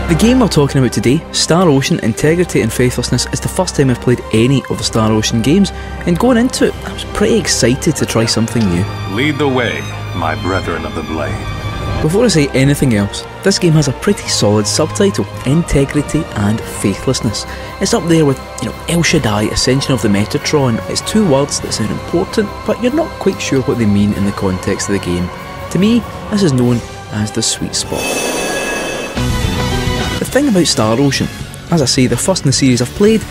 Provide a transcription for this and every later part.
The game we're talking about today, Star Ocean Integrity and Faithlessness, is the first time I've played any of the Star Ocean games, and going into it, I was pretty excited to try something new. Lead the way, my brethren of the blade. Before I say anything else, this game has a pretty solid subtitle, Integrity and Faithlessness. It's up there with, El Shaddai, Ascension of the Metatron. It's two words that sound important, but you're not quite sure what they mean in the context of the game. To me, this is known as the sweet spot. The thing about Star Ocean, as I say, the first in the series I've played,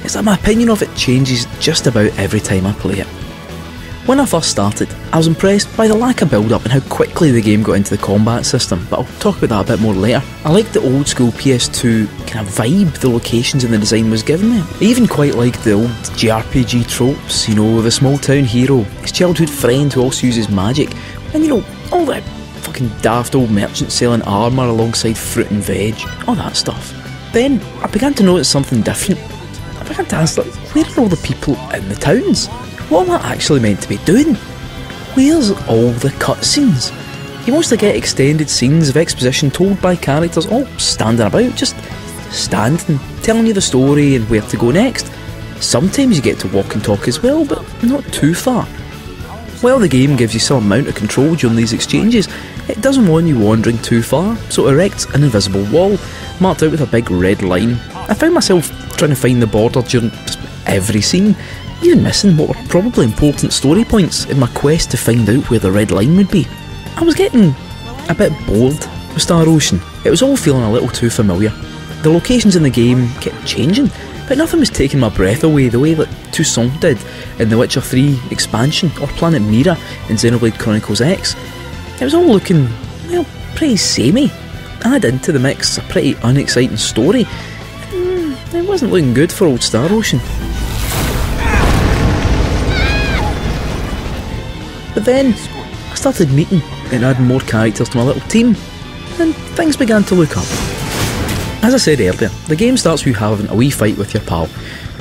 is that my opinion of it changes just about every time I play it. When I first started, I was impressed by the lack of build-up and how quickly the game got into the combat system, but I'll talk about that a bit more later. I liked the old school PS2 kind of vibe the locations and the design was giving me. I even quite liked the old JRPG tropes, the small town hero, his childhood friend who also uses magic, and all that fucking daft old merchants selling armour alongside fruit and veg, all that stuff. Then I began to notice something different. I began to ask, where are all the people in the towns? What am I actually meant to be doing? Where's all the cutscenes? You mostly get extended scenes of exposition told by characters all standing about, just standing, telling you the story and where to go next. Sometimes you get to walk and talk as well, but not too far. While the game gives you some amount of control during these exchanges, it doesn't want you wandering too far, so it erects an invisible wall, marked out with a big red line. I found myself trying to find the border during just every scene, even missing what were probably important story points in my quest to find out where the red line would be. I was getting a bit bored with Star Ocean. It was all feeling a little too familiar. The locations in the game kept changing, but nothing was taking my breath away the way that Toussaint did in The Witcher 3 expansion or Planet Mira in Xenoblade Chronicles X. It was all looking, pretty samey. Add into the mix a pretty unexciting story. It wasn't looking good for old Star Ocean. But then I started meeting and adding more characters to my little team, and things began to look up. As I said earlier, the game starts with you having a wee fight with your pal.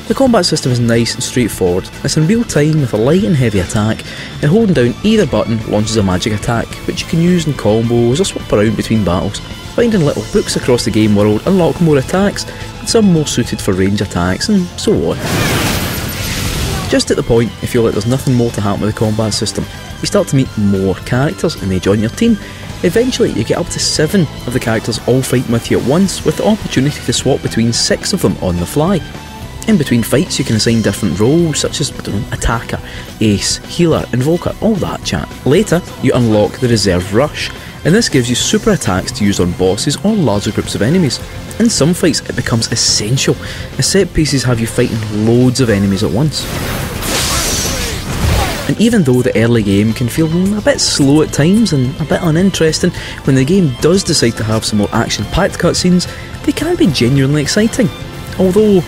The combat system is nice and straightforward. It's in real time with a light and heavy attack, and holding down either button launches a magic attack, which you can use in combos or swap around between battles. Finding little books across the game world unlock more attacks, and some more suited for range attacks, and so on. Just at the point you feel like there's nothing more to happen with the combat system, you start to meet more characters and they join your team. Eventually you get up to 7 of the characters all fighting with you at once, with the opportunity to swap between 6 of them on the fly. In between fights you can assign different roles such as, attacker, ace, healer, invoker, all that chat. Later you unlock the reserve rush, and this gives you super attacks to use on bosses or larger groups of enemies. In some fights it becomes essential, as set pieces have you fighting loads of enemies at once. And even though the early game can feel a bit slow at times and a bit uninteresting, when the game does decide to have some more action-packed cutscenes, they can be genuinely exciting. Although,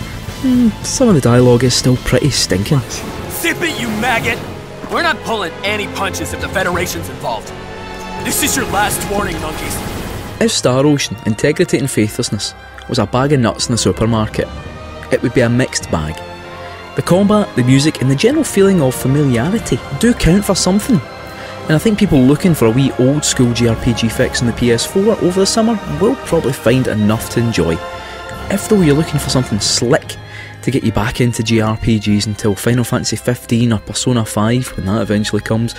some of the dialogue is still pretty stinking. Zip it, you maggot! We're not pulling any punches if the Federation's involved. This is your last warning, monkeys. If Star Ocean Integrity and Faithlessness was a bag of nuts in the supermarket, it would be a mixed bag. The combat, the music and the general feeling of familiarity do count for something, and I think people looking for a wee old school JRPG fix on the PS4 over the summer will probably find enough to enjoy. If though you're looking for something slick to get you back into JRPGs until Final Fantasy 15 or Persona 5 when that eventually comes,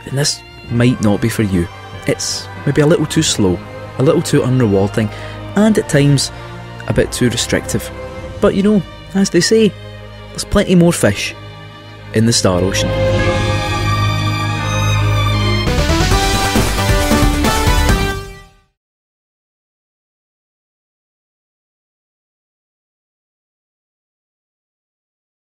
then this might not be for you. It's maybe a little too slow, a little too unrewarding, and at times a bit too restrictive. But as they say, there's plenty more fish in the Star Ocean.